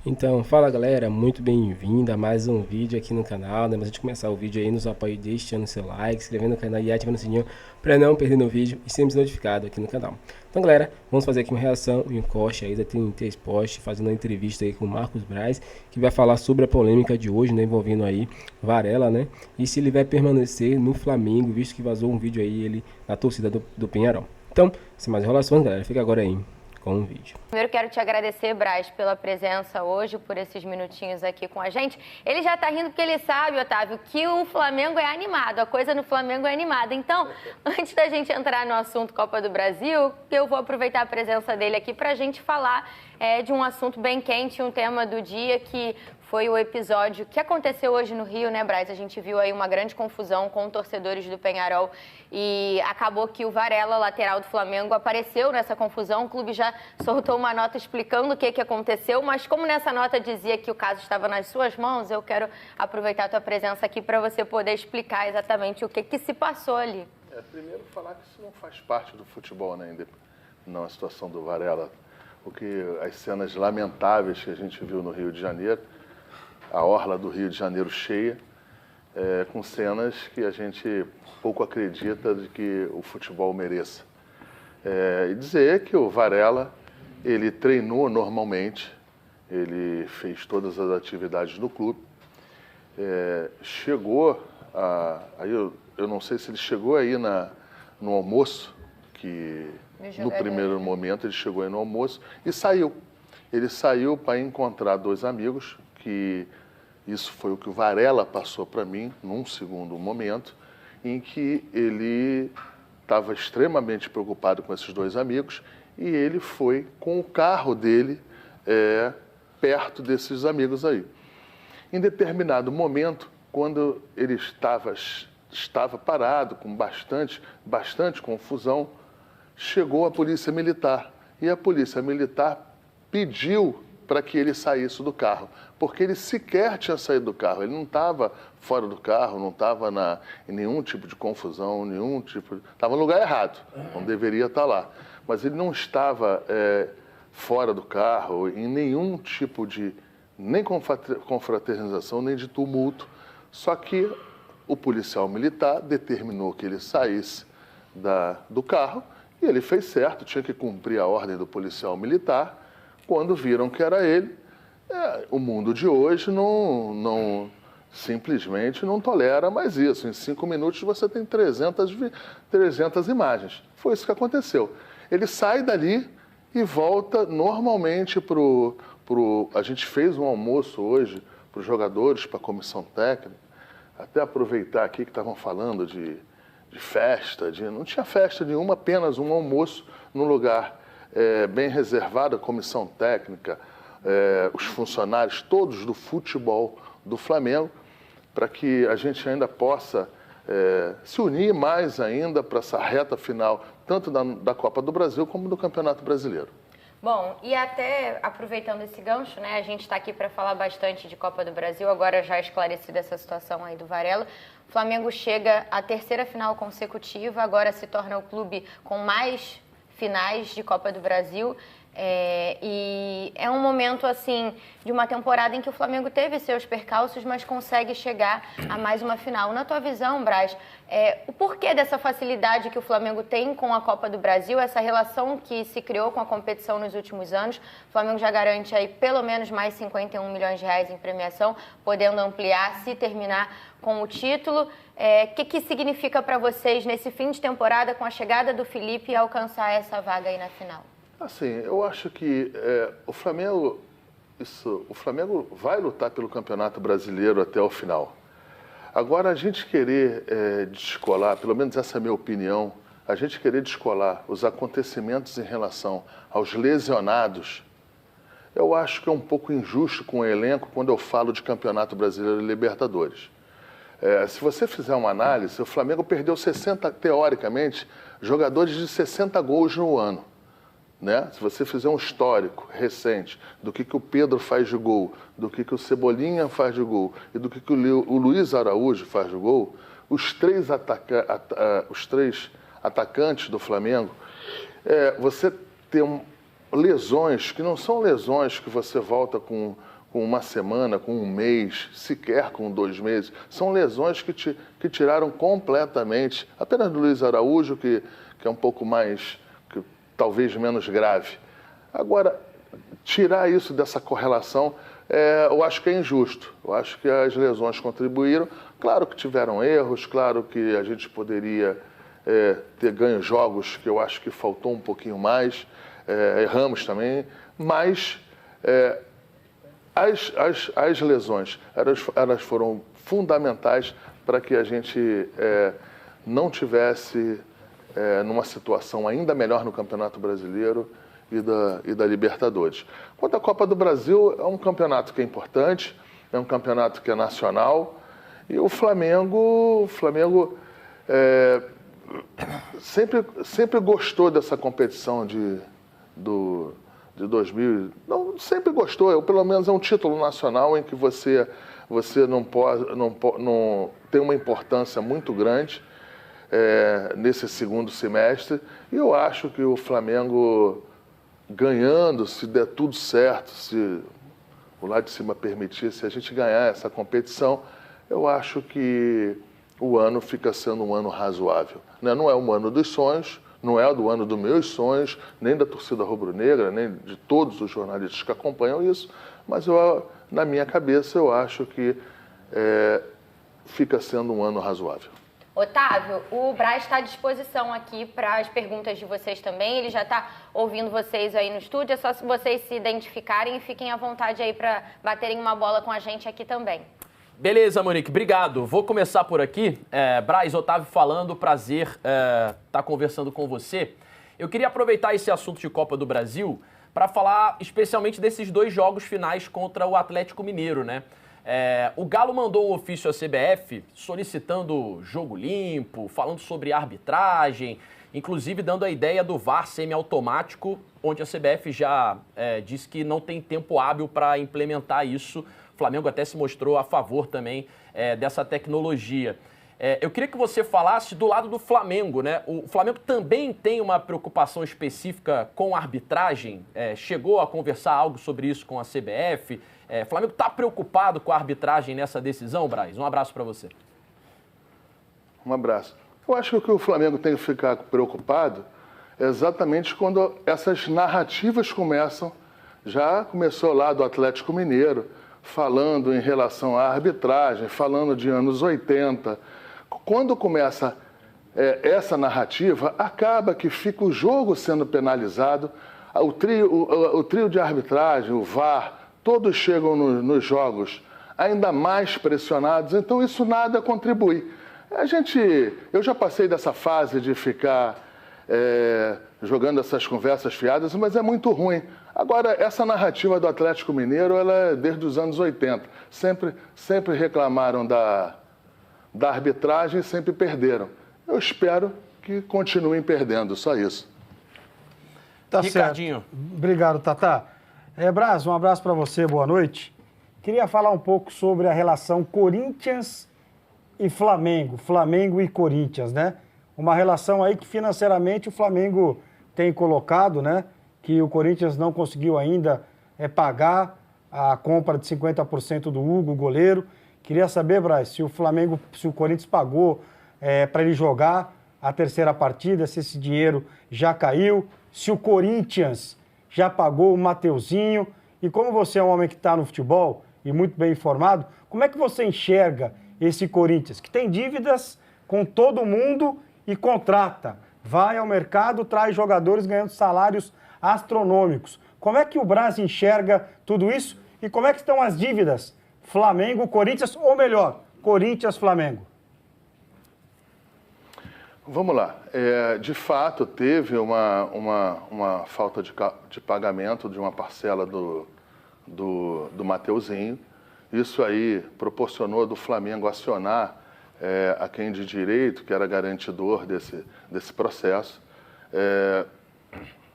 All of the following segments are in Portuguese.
Então, fala galera, muito bem-vindo a mais um vídeo aqui no canal, né? Mas antes de começar o vídeo aí, nos apoie deixando seu like, se inscrevendo no canal e ativando o sininho para não perder o vídeo e sempre ser notificado aqui no canal. Então galera, vamos fazer aqui uma reação e um corte aí da TNT Esporte, fazendo uma entrevista aí com o Marcos Braz, que vai falar sobre a polêmica de hoje, né? Envolvendo aí Varela, né? E se ele vai permanecer no Flamengo, visto que vazou um vídeo aí ele na torcida do Penharol. Então, sem mais enrolações galera, fica agora aí com o vídeo. Primeiro quero te agradecer, Braz, pela presença hoje, por esses minutinhos aqui com a gente. Ele já tá rindo porque ele sabe, Otávio, que o Flamengo é animado, a coisa no Flamengo é animada. Então, antes da gente entrar no assunto Copa do Brasil, eu vou aproveitar a presença dele aqui pra gente falar de um assunto bem quente, um tema do dia que foi o episódio que aconteceu hoje no Rio, né, Braz? A gente viu aí uma grande confusão com torcedores do Penharol e acabou que o Varela, lateral do Flamengo, apareceu nessa confusão. O clube já soltou uma nota explicando o que aconteceu, mas como nessa nota dizia que o caso estava nas suas mãos, eu quero aproveitar a tua presença aqui para você poder explicar exatamente o que se passou ali. Primeiro falar que isso não faz parte do futebol, né, não a situação do Varela. As cenas lamentáveis que a gente viu no Rio de Janeiro, a orla do Rio de Janeiro cheia, com cenas que a gente pouco acredita de que o futebol mereça. E dizer que o Varela, ele treinou normalmente, ele fez todas as atividades no clube, chegou aí eu não sei se ele chegou aí no almoço, que no primeiro momento ele chegou aí no almoço e saiu. Ele saiu para encontrar dois amigos, que isso foi o que o Varela passou para mim num segundo momento, em que ele estava extremamente preocupado com esses dois amigos e ele foi com o carro dele perto desses amigos aí. Em determinado momento, quando ele estava parado, com bastante confusão, chegou a polícia militar e a polícia militar pediu para que ele saísse do carro, porque ele sequer tinha saído do carro, ele não estava fora do carro, não estava em nenhum tipo de confusão, estava no lugar errado, não deveria estar lá, mas ele não estava fora do carro, em nenhum tipo de, nem confraternização, nem de tumulto, só que o policial militar determinou que ele saísse do carro e ele fez certo, tinha que cumprir a ordem do policial militar. Quando viram que era ele, o mundo de hoje simplesmente não tolera mais isso. Em 5 minutos você tem 300 imagens. Foi isso que aconteceu. Ele sai dali e volta normalmente a gente fez um almoço hoje para os jogadores, para a comissão técnica. Até aproveitar aqui que estavam falando de festa, não tinha festa nenhuma, apenas um almoço num lugar bem reservado, a comissão técnica, os funcionários todos do futebol do Flamengo, para que a gente ainda possa se unir mais ainda para essa reta final, tanto da Copa do Brasil como do Campeonato Brasileiro. Bom, e até aproveitando esse gancho, né, a gente está aqui para falar bastante de Copa do Brasil, agora já esclarecida essa situação aí do Varela. O Flamengo chega à 3ª final consecutiva, agora se torna o clube com mais finais de Copa do Brasil. E é um momento, assim, de uma temporada em que o Flamengo teve seus percalços, mas consegue chegar a mais uma final. Na tua visão, Braz, o porquê dessa facilidade que o Flamengo tem com a Copa do Brasil, essa relação que se criou com a competição nos últimos anos? O Flamengo já garante aí pelo menos mais 51 milhões de reais em premiação, podendo ampliar se terminar com o título. O que significa para vocês nesse fim de temporada, com a chegada do Felipe, alcançar essa vaga aí na final? Assim, eu acho que o Flamengo vai lutar pelo Campeonato Brasileiro até o final. Agora, a gente querer descolar, pelo menos essa é a minha opinião, a gente querer descolar os acontecimentos em relação aos lesionados, eu acho que é um pouco injusto com o elenco quando eu falo de Campeonato Brasileiro e Libertadores. Se você fizer uma análise, o Flamengo perdeu 60, teoricamente, jogadores de 60 gols no ano. Né? Se você fizer um histórico recente do que o Pedro faz de gol, do que o Cebolinha faz de gol e do que o Luiz Araújo faz de gol, os três atacantes do Flamengo, você tem lesões que não são lesões que você volta com com uma semana, com um mês, sequer com 2 meses. São lesões que tiraram completamente, apenas do Luiz Araújo, que é um pouco mais, talvez menos grave. Agora, tirar isso dessa correlação, eu acho que é injusto. Eu acho que as lesões contribuíram. Claro que tiveram erros, claro que a gente poderia ter ganho jogos que eu acho que faltou um pouquinho mais, erramos também, mas as lesões elas foram fundamentais para que a gente não tivesse numa situação ainda melhor no Campeonato Brasileiro e da Libertadores. Quanto à Copa do Brasil, é um campeonato que é importante, é um campeonato que é nacional, e o Flamengo sempre gostou dessa competição de 2000. Não, sempre gostou, pelo menos é um título nacional em que você não tem uma importância muito grande nesse segundo semestre, e eu acho que o Flamengo ganhando, se der tudo certo, se o lado de cima permitir, se a gente ganhar essa competição, eu acho que o ano fica sendo um ano razoável. Não é um ano dos sonhos, não é do ano dos meus sonhos, nem da torcida rubro-negra, nem de todos os jornalistas que acompanham isso, mas na minha cabeça eu acho que fica sendo um ano razoável. Otávio, o Braz está à disposição aqui para as perguntas de vocês também. Ele já está ouvindo vocês aí no estúdio. É só se vocês se identificarem e fiquem à vontade aí para baterem uma bola com a gente aqui também. Beleza, Monique, obrigado. Vou começar por aqui. Braz, Otávio falando, prazer estar conversando com você. Eu queria aproveitar esse assunto de Copa do Brasil para falar especialmente desses 2 jogos finais contra o Atlético Mineiro, né? O Galo mandou um ofício à CBF solicitando jogo limpo, falando sobre arbitragem, inclusive dando a ideia do VAR semiautomático, onde a CBF já disse que não tem tempo hábil para implementar isso. O Flamengo até se mostrou a favor também dessa tecnologia. Eu queria que você falasse do lado do Flamengo, né? O Flamengo também tem uma preocupação específica com a arbitragem? Chegou a conversar algo sobre isso com a CBF? O Flamengo está preocupado com a arbitragem nessa decisão, Braz? Um abraço para você. Um abraço. Eu acho que o que o Flamengo tem que ficar preocupado é exatamente quando essas narrativas começam. Já começou lá do Atlético Mineiro, falando em relação à arbitragem, falando de anos 80. Quando começa essa narrativa, acaba que fica o jogo sendo penalizado, o trio de arbitragem, o VAR, todos chegam nos jogos ainda mais pressionados, então isso nada contribui. Eu já passei dessa fase de ficar jogando essas conversas fiadas, mas é muito ruim. Agora, essa narrativa do Atlético Mineiro, ela é desde os anos 80. Sempre reclamaram da arbitragem e sempre perderam. Eu espero que continuem perdendo, só isso. Tá Ricardinho. Certo. Obrigado, Tatá. Braz, um abraço para você, boa noite. Queria falar um pouco sobre a relação Corinthians e Flamengo, Flamengo e Corinthians, né? Uma relação aí que financeiramente o Flamengo tem colocado, né? Que o Corinthians não conseguiu ainda pagar a compra de 50% do Hugo, goleiro. Queria saber, Braz, se o Corinthians pagou para ele jogar a terceira partida, se esse dinheiro já caiu, se o Corinthians já pagou o Mateuzinho. E como você é um homem que está no futebol e muito bem informado, como é que você enxerga esse Corinthians, que tem dívidas com todo mundo e contrata, vai ao mercado, traz jogadores ganhando salários astronômicos? Como é que o Braz enxerga tudo isso e como é que estão as dívidas Flamengo, Corinthians, ou melhor, Corinthians, Flamengo? Vamos lá. De fato, teve uma falta de pagamento de uma parcela do Mateuzinho. Isso aí proporcionou do Flamengo acionar a quem de direito, que era garantidor desse processo.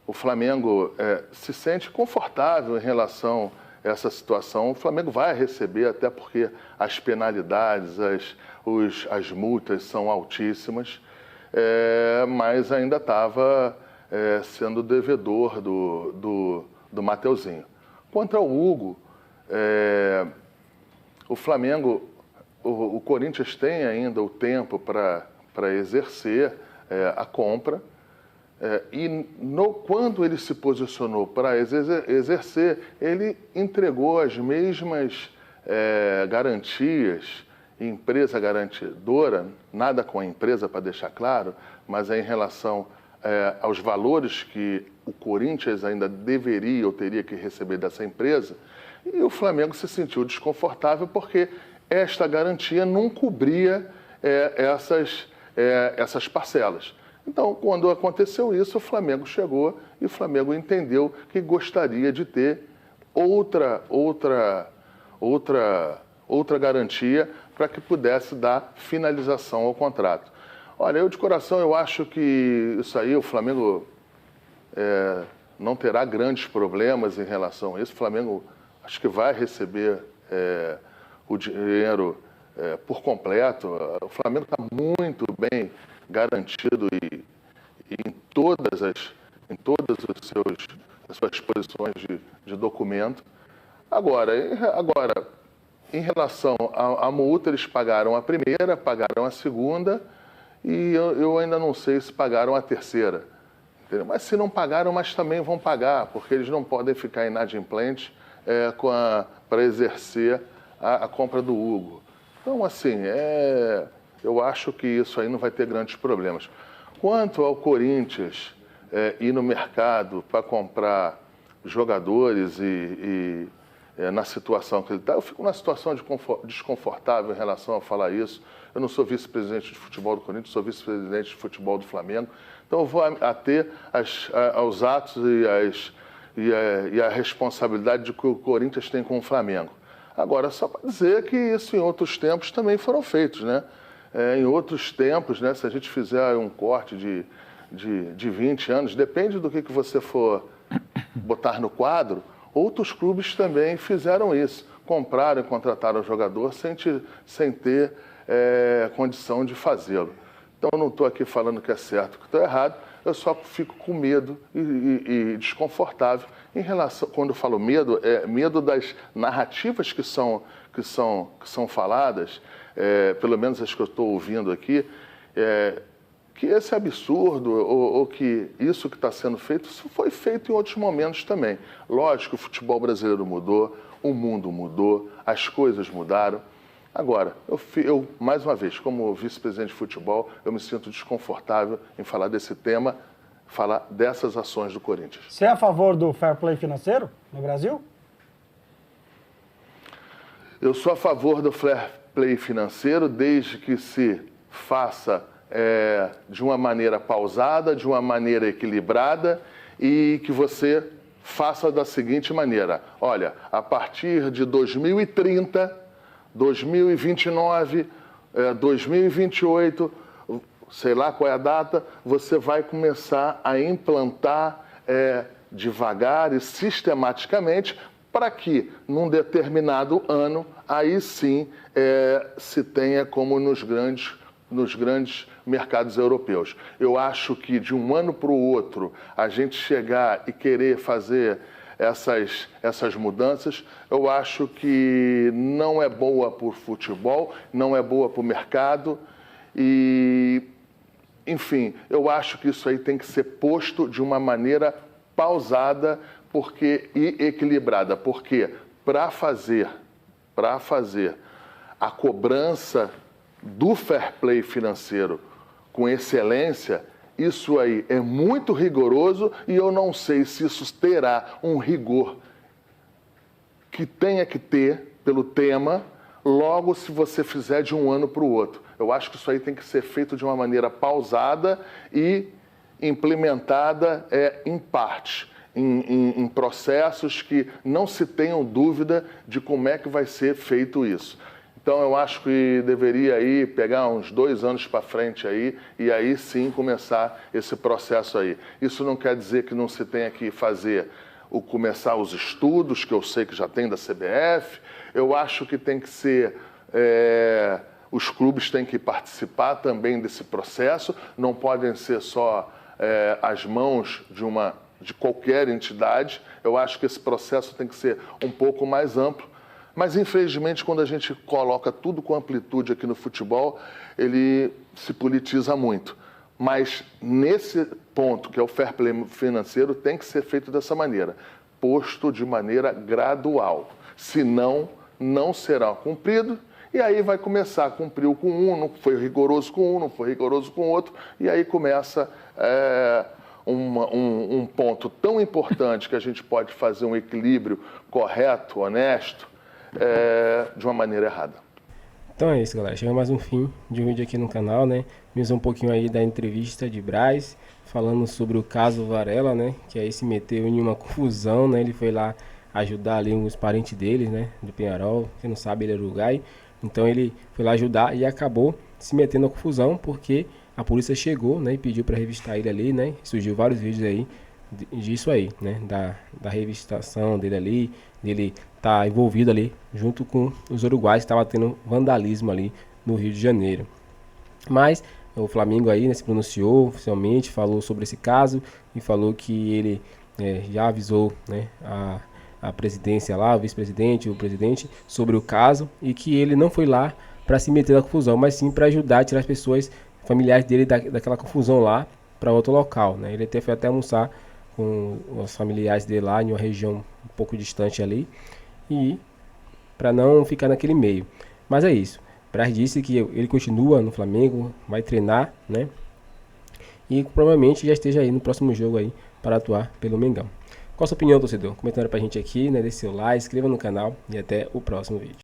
O Flamengo se sente confortável em relação a essa situação. O Flamengo vai receber, até porque as penalidades, as multas são altíssimas, mas ainda estava sendo devedor do Mateuzinho. Quanto ao Hugo, o Flamengo, o Corinthians tem ainda o tempo para exercer a compra. Quando ele se posicionou para exercer, ele entregou as mesmas garantias, empresa garantidora, nada com a empresa para deixar claro, mas é em relação aos valores que o Corinthians ainda deveria ou teria que receber dessa empresa, e o Flamengo se sentiu desconfortável porque esta garantia não cobria essas parcelas. Então, quando aconteceu isso, o Flamengo chegou e o Flamengo entendeu que gostaria de ter outra garantia para que pudesse dar finalização ao contrato. Olha, eu de coração, eu acho que isso aí, o Flamengo não terá grandes problemas em relação a isso. O Flamengo acho que vai receber o dinheiro por completo. O Flamengo está muito bem garantido e em todas as suas posições de documento. Agora, em relação à multa, eles pagaram a primeira, pagaram a segunda e eu ainda não sei se pagaram a terceira. Entendeu? Mas se não pagaram, mas também vão pagar, porque eles não podem ficar inadimplentes para exercer a compra do Hugo. Então, assim, eu acho que isso aí não vai ter grandes problemas. Quanto ao Corinthians ir no mercado para comprar jogadores e na situação que ele está, eu fico numa situação desconfortável em relação a falar isso. Eu não sou vice-presidente de futebol do Corinthians, sou vice-presidente de futebol do Flamengo. Então eu vou ater aos atos e a responsabilidade que o Corinthians tem com o Flamengo. Agora, só para dizer que isso em outros tempos também foram feitos, né? Em outros tempos, né, se a gente fizer um corte de 20 anos, depende do que você for botar no quadro, outros clubes também fizeram isso. Compraram e contrataram o jogador sem ter condição de fazê-lo. Então, eu não estou aqui falando que é certo, que está errado, eu só fico com medo e desconfortável em relação, quando eu falo medo, medo das narrativas que são faladas, pelo menos as que eu estou ouvindo aqui, que esse absurdo ou que isso que está sendo feito, isso foi feito em outros momentos também. Lógico, o futebol brasileiro mudou, o mundo mudou, as coisas mudaram. Agora, eu mais uma vez, como vice-presidente de futebol, eu me sinto desconfortável em falar desse tema, falar dessas ações do Corinthians. Você é a favor do fair play financeiro no Brasil? Eu sou a favor do fair play financeiro desde que se faça de uma maneira pausada, de uma maneira equilibrada e que você faça da seguinte maneira. Olha, a partir de 2030, 2029, 2028, sei lá qual é a data, você vai começar a implantar devagar e sistematicamente para que, num determinado ano, aí sim se tenha como nos grandes mercados europeus. Eu acho que de um ano para o outro, a gente chegar e querer fazer essas mudanças, eu acho que não é boa para o futebol, não é boa para o mercado e, enfim, eu acho que isso aí tem que ser posto de uma maneira pausada e equilibrada, porque para fazer a cobrança do fair play financeiro com excelência, isso aí é muito rigoroso e eu não sei se isso terá um rigor que tenha que ter pelo tema, logo se você fizer de um ano para o outro. Eu acho que isso aí tem que ser feito de uma maneira pausada e implementada em partes, em processos que não se tenham dúvida de como é que vai ser feito isso. Então, eu acho que deveria aí pegar uns 2 anos para frente aí e aí sim começar esse processo aí. Isso não quer dizer que não se tenha que começar os estudos, que eu sei que já tem da CBF. Eu acho que tem que ser... os clubes têm que participar também desse processo, não podem ser só as mãos de qualquer entidade. Eu acho que esse processo tem que ser um pouco mais amplo Mas, infelizmente, quando a gente coloca tudo com amplitude aqui no futebol, ele se politiza muito. Mas, nesse ponto, que é o fair play financeiro, tem que ser feito dessa maneira, posto de maneira gradual. Senão, não será cumprido, e aí vai começar, cumpriu com um, não foi rigoroso com um, não foi rigoroso com outro, e aí começa um ponto tão importante que a gente pode fazer um equilíbrio correto, honesto, de uma maneira errada. Então é isso, galera. Chega mais um fim de um vídeo aqui no canal, né? Vimos um pouquinho aí da entrevista de Braz, falando sobre o caso Varela, né? Que aí se meteu em uma confusão, né? Ele foi lá ajudar ali uns parentes dele, né? Do Penharol, quem não sabe, ele era uruguai. Então ele foi lá ajudar e acabou se metendo na confusão, porque a polícia chegou, né? E pediu para revistar ele ali, né? Surgiu vários vídeos aí disso aí, né? Da revistação dele ali, dele tá envolvido ali junto com os uruguaios que estavam tendo vandalismo ali no Rio de Janeiro. Mas o Flamengo aí, né, se pronunciou oficialmente, falou sobre esse caso e falou que ele já avisou, né, a presidência lá, o vice-presidente, o presidente, sobre o caso, e que ele não foi lá para se meter na confusão, mas sim para ajudar a tirar as pessoas familiares dele daquela confusão lá para outro local, né? Ele foi até almoçar com os familiares dele lá em uma região um pouco distante ali, e para não ficar naquele meio. Mas é isso. Braz disse que ele continua no Flamengo, vai treinar, né? E provavelmente já esteja aí no próximo jogo aí para atuar pelo Mengão. Qual a sua opinião, torcedor? Comentário pra gente aqui, né? Deixe seu like, inscreva no canal e até o próximo vídeo.